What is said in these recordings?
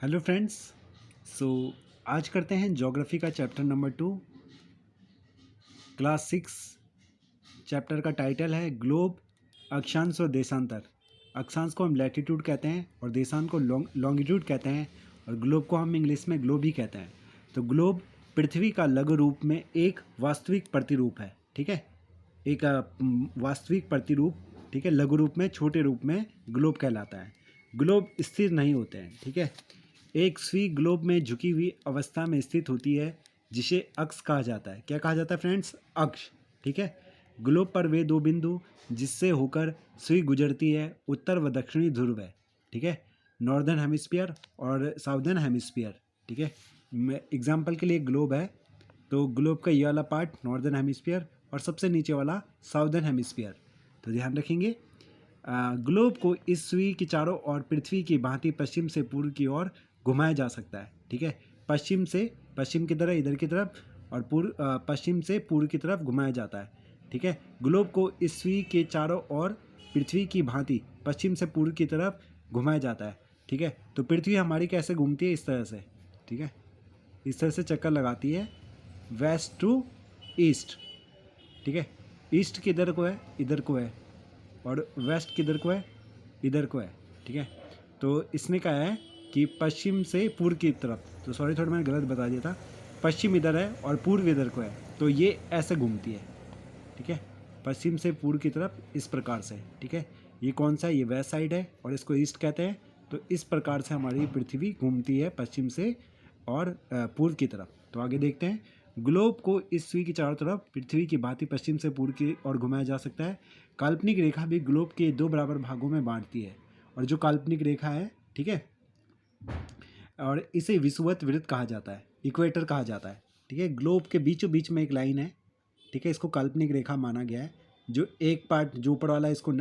Hello friends. सो आज करते हैं ज्योग्राफी का चैप्टर नंबर 2, क्लास 6। चैप्टर का टाइटल है ग्लोब, अक्षांश और देशांतर। अक्षांश को हम लैटिट्यूड कहते हैं और देशांत को लॉन्गिट्यूड कहते हैं और ग्लोब को हम इंग्लिश में ग्लोब ही कहते हैं। तो ग्लोब पृथ्वी का लघु रूप में एक वास्तविक प्रतिरूप है, ठीक है। एक वास्तविक प्रतिरूप, ठीक है, लघु रूप में, छोटे रूप में ग्लोब कहलाता है। ग्लोब स्थिर नहीं होते हैं, ठीक है। एक सुई ग्लोब में झुकी हुई अवस्था में स्थित होती है जिसे अक्ष कहा जाता है। क्या कहा जाता है फ्रेंड्स? अक्ष, ठीक है। ग्लोब पर वे दो बिंदु जिससे होकर सुई गुजरती है उत्तर व दक्षिणी ध्रुव है, ठीक है। नॉर्दर्न हेमिस्फीयर और साउदर्न हेमिस्फीयर, ठीक है। एग्जाम्पल के लिए ग्लोब है तो ग्लोब का ये वाला पार्ट नॉर्दर्न हेमिस्फीयर और सबसे नीचे वाला साउदर्न हेमिस्फीयर। तो ध्यान रखेंगे। ग्लोब को इस सुई के चारों ओर पृथ्वी की भांति पश्चिम से पूर्व की ओर घुमाया जा सकता है, ठीक है। पश्चिम से पश्चिम की तरफ, इधर की तरफ, और पश्चिम से पूर्व की तरफ घुमाया जाता है, ठीक है। ग्लोब को इस सुई के चारों ओर पृथ्वी की भांति पश्चिम से पूर्व की तरफ घुमाया जाता है, ठीक है। तो पृथ्वी हमारी कैसे घूमती है? इस तरह से, ठीक है। इस तरह से चक्कर लगाती है, वेस्ट टू ईस्ट, ठीक है। ईस्ट किधर को है? इधर को है। और वेस्ट किधर को है? इधर को है, ठीक है। तो इसने कहा है कि पश्चिम से पूर्व की तरफ, तो सॉरी थोड़ा मैंने गलत बता दिया था, पश्चिम इधर है और पूर्व इधर को है, तो ये ऐसे घूमती है, ठीक है। पश्चिम से पूर्व की तरफ इस प्रकार से, ठीक है। ये कौन सा है? ये वेस्ट साइड है और इसको ईस्ट कहते हैं। तो इस प्रकार से हमारी पृथ्वी घूमती है पश्चिम से और पूर्व की तरफ। तो आगे देखते हैं। ग्लोब को इस सुई की चारों तरफ पृथ्वी की भांति पश्चिम से पूर्व की ओर घुमाया जा सकता है। काल्पनिक रेखा भी ग्लोब के दो बराबर भागों में बांटती है, और जो काल्पनिक रेखा है, ठीक है, और इसे विषुवत वृत्त कहा जाता है, इक्वेटर कहा जाता है, ठीक है। ग्लोब के बीचों बीच में एक लाइन है, ठीक है, इसको काल्पनिक रेखा माना गया है। जो एक पार्ट जो ऊपर वाला इसको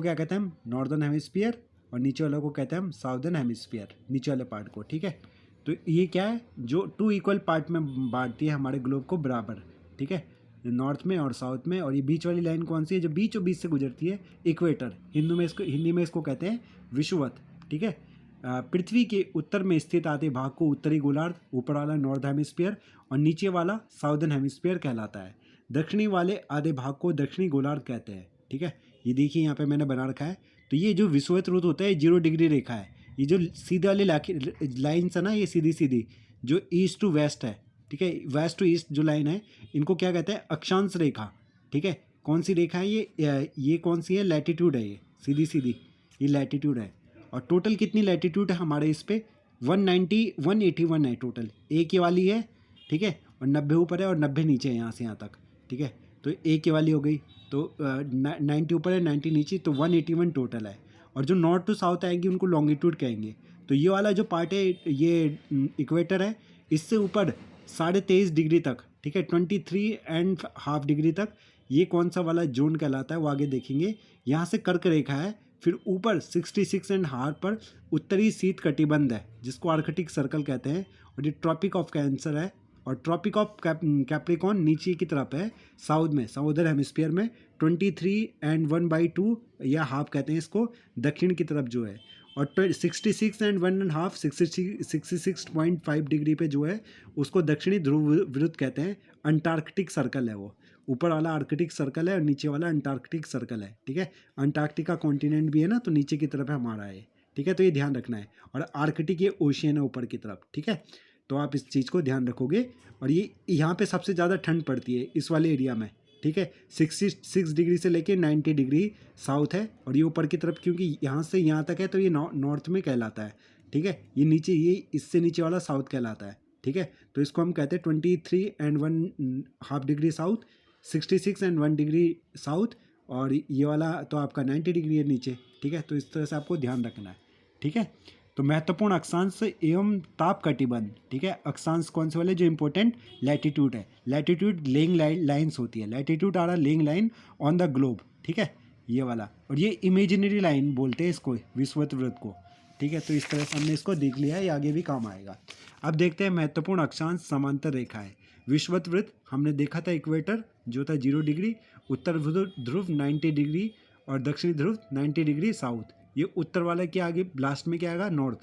क्या कहते हैं हम? नॉर्दर्न हेमिस्फीयर, और नीचे वाले को कहते हैं हम साउदर्न हेमिस्फीयर, नीचे वाले पार्ट को, ठीक है। तो ये क्या है? जो टू इक्वल पार्ट में बांटती है हमारे ग्लोब को बराबर, ठीक है, नॉर्थ में और साउथ में। और ये बीच वाली लाइन कौन सी है? जो बीचों बीच से गुजरती है, इक्वेटर। हिंदी में इसको कहते हैं विषुवत, ठीक है। पृथ्वी के उत्तर में स्थित आधे भाग को उत्तरी गोलार्ध, ऊपर वाला नॉर्थ हेमिस्फीयर और नीचे वाला साउदर्न हेमिस्फीयर कहलाता है। दक्षिणी वाले आधे भाग को दक्षिणी गोलार्ध कहते हैं, ठीक है। ये देखिए यहाँ पे मैंने बना रखा है। तो ये जो विषुवत वृत्त होता है 0 डिग्री रेखा है। ये जो सीधे वाली लाइन्स है ना, ये सीधी सीधी जो ईस्ट टू वेस्ट है, ठीक है, वेस्ट टू ईस्ट जो लाइन है, इनको क्या कहते हैं? अक्षांश रेखा, ठीक है। कौन सी रेखा है ये कौन सी है? लैटिट्यूड है। ये सीधी सीधी ये लैटिट्यूड है। और टोटल कितनी लैटिट्यूड है हमारे इस पे? 181 है टोटल। एक ये वाली है, ठीक है, और 90 ऊपर है और 90 नीचे है, यहाँ से यहाँ तक, ठीक है। तो एक ये वाली हो गई, तो 90 ऊपर है, 90 नीचे, तो 181 टोटल है। और जो नॉर्थ टू साउथ आएंगी उनको लॉन्गिट्यूड कहेंगे। तो ये वाला जो पार्ट है ये इक्वेटर है, इससे ऊपर 23.5 डिग्री तक, ठीक है, 23.5 डिग्री तक ये कौन सा वाला जोन कहलाता है वो आगे देखेंगे। यहाँ से कर्क रेखा है, फिर ऊपर 66.5 पर उत्तरी शीत कटिबंध है जिसको आर्कटिक सर्कल कहते हैं, और ये ट्रॉपिक ऑफ कैंसर है। और ट्रॉपिक ऑफ कैप्रिकॉन नीचे की तरफ है, साउथ में, साउदर्न हेमिस्फीयर में 23.1/2 या हाफ कहते हैं इसको, दक्षिण की तरफ जो है। और 66.1.5 66.5 डिग्री पे जो है उसको दक्षिणी ध्रुव वृत्त कहते हैं। अंटार्कटिक सर्कल है वो, ऊपर वाला आर्कटिक सर्कल है और नीचे वाला अंटार्कटिक सर्कल है, ठीक है। अंटार्कटिका कॉन्टिनेंट भी है ना, तो नीचे की तरफ है हमारा है, ठीक है। तो ये ध्यान रखना है। और आर्कटिक ये ओशियन है ऊपर की तरफ, ठीक है। तो आप इस चीज़ को ध्यान रखोगे। और ये यहाँ पे सबसे ज़्यादा ठंड पड़ती है इस वाले एरिया में, ठीक है। 66 डिग्री से लेके 90 डिग्री साउथ है, और ये ऊपर की तरफ क्योंकि यहाँ से यहाँ तक है तो ये नॉर्थ में कहलाता है, ठीक है। ये नीचे, ये इससे नीचे वाला साउथ कहलाता है, ठीक है। तो इसको हम कहते हैं 23.1/2 डिग्री साउथ, 66.1 डिग्री साउथ, और ये वाला तो आपका 90 डिग्री है नीचे, ठीक है। तो इस तरह से आपको ध्यान रखना है, ठीक है। तो महत्वपूर्ण अक्षांश एवं ताप कटिबंध, ठीक है। अक्षांश कौन से वाले? जो इंपॉर्टेंट लैटिट्यूड है। लैटिट्यूड लेइंग लाइन्स होती है। लैटिट्यूड आ रहा laying line on the globe, ठीक है, ये वाला। और ये इमेजिनरी लाइन बोलते हैं इसको, विषुवत वृत्त को, ठीक है। तो इस तरह से हमने इसको देख लिया है, ये आगे भी काम आएगा। अब देखते हैं महत्वपूर्ण अक्षांश समांतर रेखा है। विषुवत वृत्त हमने देखा था, इक्वेटर जो था 0 डिग्री, उत्तर ध्रुव 90 डिग्री और दक्षिणी ध्रुव 90 डिग्री साउथ। ये उत्तर वाला के आगे लास्ट में क्या आएगा? नॉर्थ।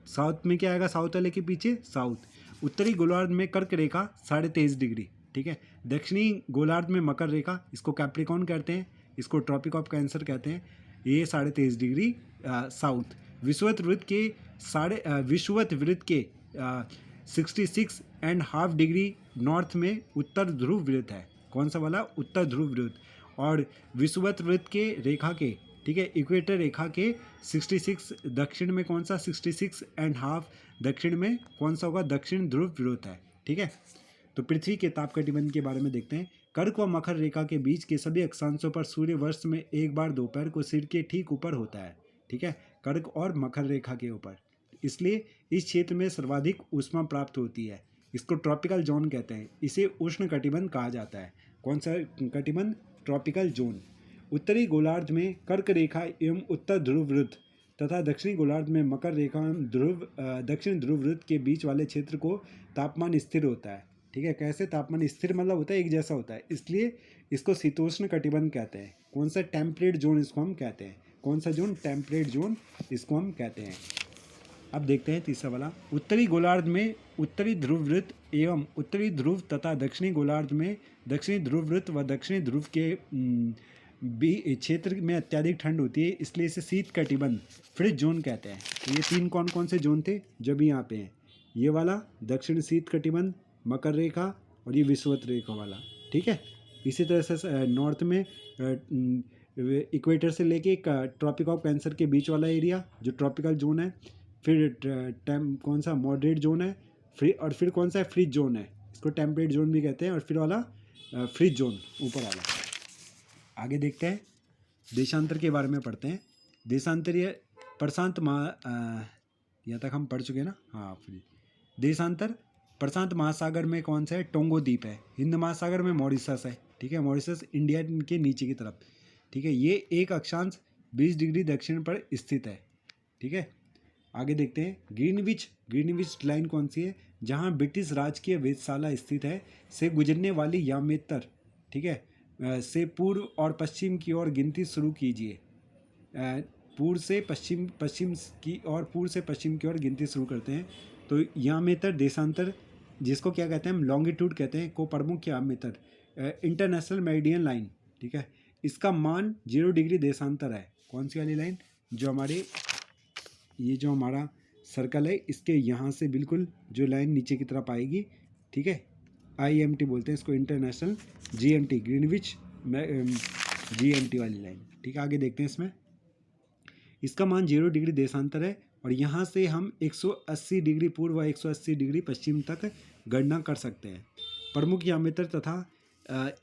साउथ में क्या आएगा, साउथ वाले के पीछे साउथ। उत्तरी गोलार्ध में कर्क रेखा 23.5 डिग्री, ठीक है। दक्षिणी गोलार्ध में मकर रेखा, इसको कैप्रिकॉर्न कहते हैं, इसको ट्रॉपिक ऑफ कैंसर कहते हैं, ये 23.5 डिग्री साउथ। विषुवत वृत्त के 66.5 डिग्री नॉर्थ में उत्तर ध्रुव वृत्त है। कौन सा वाला, उत्तर ध्रुव वृत्त। और विषुवत वृत्त के रेखा के, ठीक है, इक्वेटर रेखा के 66 दक्षिण में कौन सा, 66.5 दक्षिण में कौन सा होगा, दक्षिण ध्रुव वृत्त है, ठीक है। तो पृथ्वी के ताप कटिबंध के बारे में देखते हैं। कर्क व मकर रेखा के बीच के सभी अक्षांशों पर सूर्य वर्ष में एक बार दोपहर को सिर के ठीक ऊपर होता है, ठीक है, कर्क और मकर रेखा के ऊपर। इसलिए इस क्षेत्र में सर्वाधिक ऊष्मा प्राप्त होती है। इसको ट्रॉपिकल जोन कहते हैं। इसे उष्ण कटिबंध कहा जाता है। कौन सा कटिबंध, ट्रॉपिकल जोन। उत्तरी गोलार्ध में कर्क रेखा एवं उत्तर ध्रुव वृत्त तथा दक्षिणी गोलार्ध में मकर रेखा दक्षिण ध्रुव वृत्त के बीच वाले क्षेत्र को तापमान स्थिर होता है, ठीक है। कैसे तापमान स्थिर, मतलब होता है एक जैसा होता है, इसलिए इसको शीतोष्ण कटिबंध कहते हैं। कौन सा, टेम्परेट जोन इसको हम कहते हैं। कौन सा जोन, टेम्परेट जोन इसको हम कहते हैं। अब देखते हैं तीसरा वाला। उत्तरी गोलार्ध में उत्तरी ध्रुव वृत्त एवं उत्तरी ध्रुव तथा दक्षिणी गोलार्ध में दक्षिणी ध्रुव वृत्त व दक्षिणी ध्रुव के क्षेत्र में अत्यधिक ठंड होती है, इसलिए इसे शीत कटिबंध, फ्रिज जोन कहते हैं। तो ये तीन कौन कौन से जोन थे जो भी यहाँ पे हैं, ये वाला दक्षिण शीत कटिबंध, मकर रेखा और ये विषुवत रेखा वाला, ठीक है। इसी तरह से नॉर्थ में इक्वेटर से लेके ट्रॉपिक ऑफ कैंसर के बीच वाला एरिया जो ट्रॉपिकल जोन है, फिर कौन सा मॉडरेट जोन है, फिर कौन सा है, फ्रिज जोन है, इसको टेम्परेट जोन भी कहते हैं, और फिर वाला फ्रिज जोन ऊपर वाला। आगे देखते हैं, देशांतर के बारे में पढ़ते हैं। देशांतरीय प्रशांत यहाँ तक हम पढ़ चुके हैं ना, हाँ। फिर देशांतर प्रशांत महासागर में कौन सा है, टोंगो द्वीप है। हिंद महासागर में मॉरिशस है, ठीक है, मॉरिशस इंडिया के नीचे की तरफ, ठीक है। ये एक अक्षांश 20 डिग्री दक्षिण पर स्थित है, ठीक है। आगे देखते हैं, ग्रीनविच लाइन कौन सी है, जहाँ ब्रिटिश राजकीय वेधशाला स्थित है से गुजरने वाली यामेतर, ठीक है, से पूर्व और पश्चिम की ओर गिनती शुरू कीजिए। पूर्व से पश्चिम की ओर गिनती शुरू करते हैं। तो यामेतर देशांतर, जिसको क्या कहते हैं हम, लॉन्गिट्यूड कहते हैं, को प्रमुख यामेतर इंटरनेशनल मेरिडियन लाइन, ठीक है। इसका मान 0 डिग्री देशांतर है। कौन सी वाली लाइन, जो हमारे ये जो हमारा सर्कल है, इसके यहाँ से बिल्कुल जो लाइन नीचे की तरफ आएगी, ठीक है, IMT बोलते हैं इसको, इंटरनेशनल GMT, ग्रीनविच GMT वाली लाइन, ठीक है। आगे देखते हैं, इसमें इसका मान 0 डिग्री देशांतर है और यहाँ से हम 180 डिग्री पूर्व व 180 डिग्री पश्चिम तक गणना कर सकते हैं। प्रमुख यामेतर तथा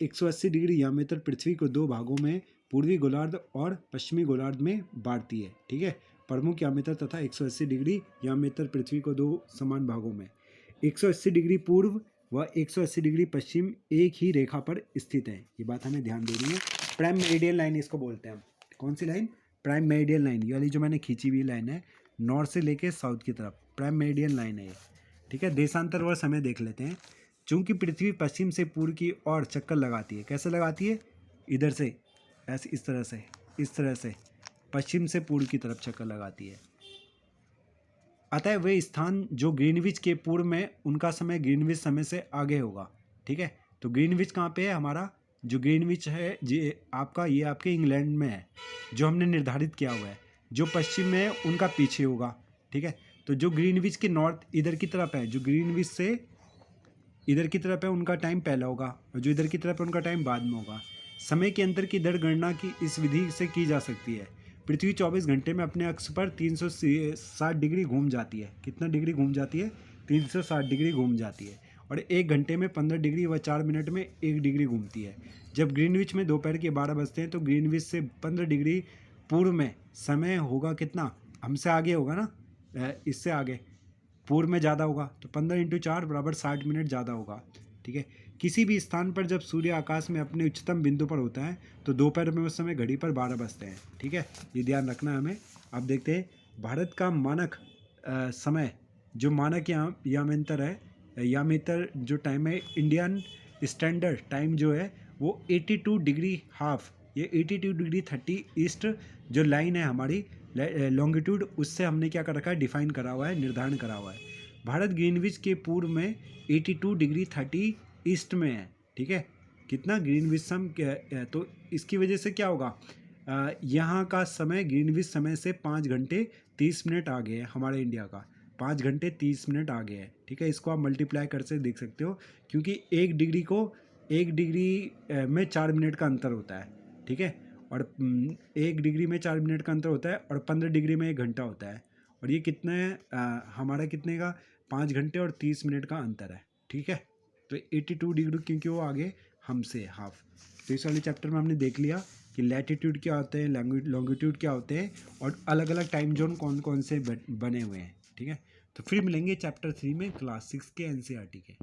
180 डिग्री यामेतर पृथ्वी को दो भागों में, पूर्वी गोलार्ध और पश्चिमी गोलार्ध में बांटती है, ठीक है। प्रमुख यामेतर तथा 180 डिग्री यामेतर पृथ्वी को दो समान भागों में, 180 डिग्री पूर्व व 180 डिग्री पश्चिम एक ही रेखा पर स्थित है। ये बात हमें ध्यान देनी है। प्राइम मेरिडियन लाइन इसको बोलते हैं हम। कौन सी लाइन, प्राइम मेरिडियन लाइन, ये वाली जो मैंने खींची हुई लाइन है, नॉर्थ से लेके साउथ की तरफ प्राइम मेरिडियन लाइन है ये, ठीक है। देशांतर वर्ष हमें देख लेते हैं। चूंकि पृथ्वी पश्चिम से पूर्व की ओर चक्कर लगाती है, कैसे लगाती है, इधर से ऐसे, इस तरह से पश्चिम से पूर्व की तरफ चक्कर लगाती है। अतः वे स्थान जो ग्रीनविच के पूर्व में, उनका समय ग्रीनविच समय से आगे होगा, ठीक है। तो ग्रीनविच कहाँ पे है, हमारा जो ग्रीनविच है जी आपका, ये आपके इंग्लैंड में है, जो हमने निर्धारित किया हुआ है। जो पश्चिम में है उनका पीछे होगा, ठीक है। तो जो ग्रीनविच के नॉर्थ इधर की तरफ है, जो ग्रीनविच से इधर की तरफ है, उनका टाइम पहला होगा, और जो इधर की तरफ है उनका टाइम बाद में होगा। समय के अंतर की दर गणना की इस विधि से की जा सकती है। पृथ्वी 24 घंटे में अपने अक्ष पर 360 डिग्री घूम जाती है। कितना डिग्री घूम जाती है, 360 डिग्री घूम जाती है। और 1 घंटे में 15 डिग्री व 4 मिनट में 1 डिग्री घूमती है। जब ग्रीनविच में दोपहर के 12 बजते हैं तो ग्रीनविच से 15 डिग्री पूर्व में समय होगा कितना, हमसे आगे होगा ना, इससे आगे पूर्व में ज़्यादा होगा, तो 15 × 4 = 60 मिनट ज़्यादा होगा, ठीक है। किसी भी स्थान पर जब सूर्य आकाश में अपने उच्चतम बिंदु पर होता है तो दोपहर में उस समय घड़ी पर 12 बजते हैं, ठीक है। ये ध्यान रखना है हमें। अब देखते हैं भारत का मानक समय, जो मानक यामेतर है, यामेतर जो टाइम है, इंडियन स्टैंडर्ड टाइम जो है वो 82 डिग्री हाफ, ये 82 डिग्री 30 ईस्ट जो लाइन है हमारी, लॉन्गिट्यूड उससे हमने क्या कर रखा है, डिफाइन करा हुआ है, निर्धारण करा हुआ है। भारत ग्रीनविच के पूर्व में 82 डिग्री 30 ईस्ट में है, ठीक है। कितना ग्रीनविच सम, तो इसकी वजह से क्या होगा, यहाँ का समय ग्रीनविच समय से 5 घंटे 30 मिनट आगे है, हमारे इंडिया का 5 घंटे 30 मिनट आगे है, ठीक है। इसको आप मल्टीप्लाई कर से देख सकते हो, क्योंकि 1 डिग्री में 4 मिनट का अंतर होता है, ठीक है। और 1 डिग्री में 4 मिनट का अंतर होता है, और 15 डिग्री में 1 घंटा होता है। और ये कितना है, हमारा कितने का, 5 घंटे और 30 मिनट का अंतर है, ठीक है। तो 82 डिग्री, क्योंकि वो आगे हमसे हाफ। तो इस वाले चैप्टर में हमने देख लिया कि लैटिट्यूड क्या होते हैं, लॉन्गिट्यूड क्या होते हैं, और अलग अलग टाइम जोन कौन कौन से बने हुए हैं, ठीक है। तो फिर मिलेंगे चैप्टर 3 में क्लास 6 के NCERT के।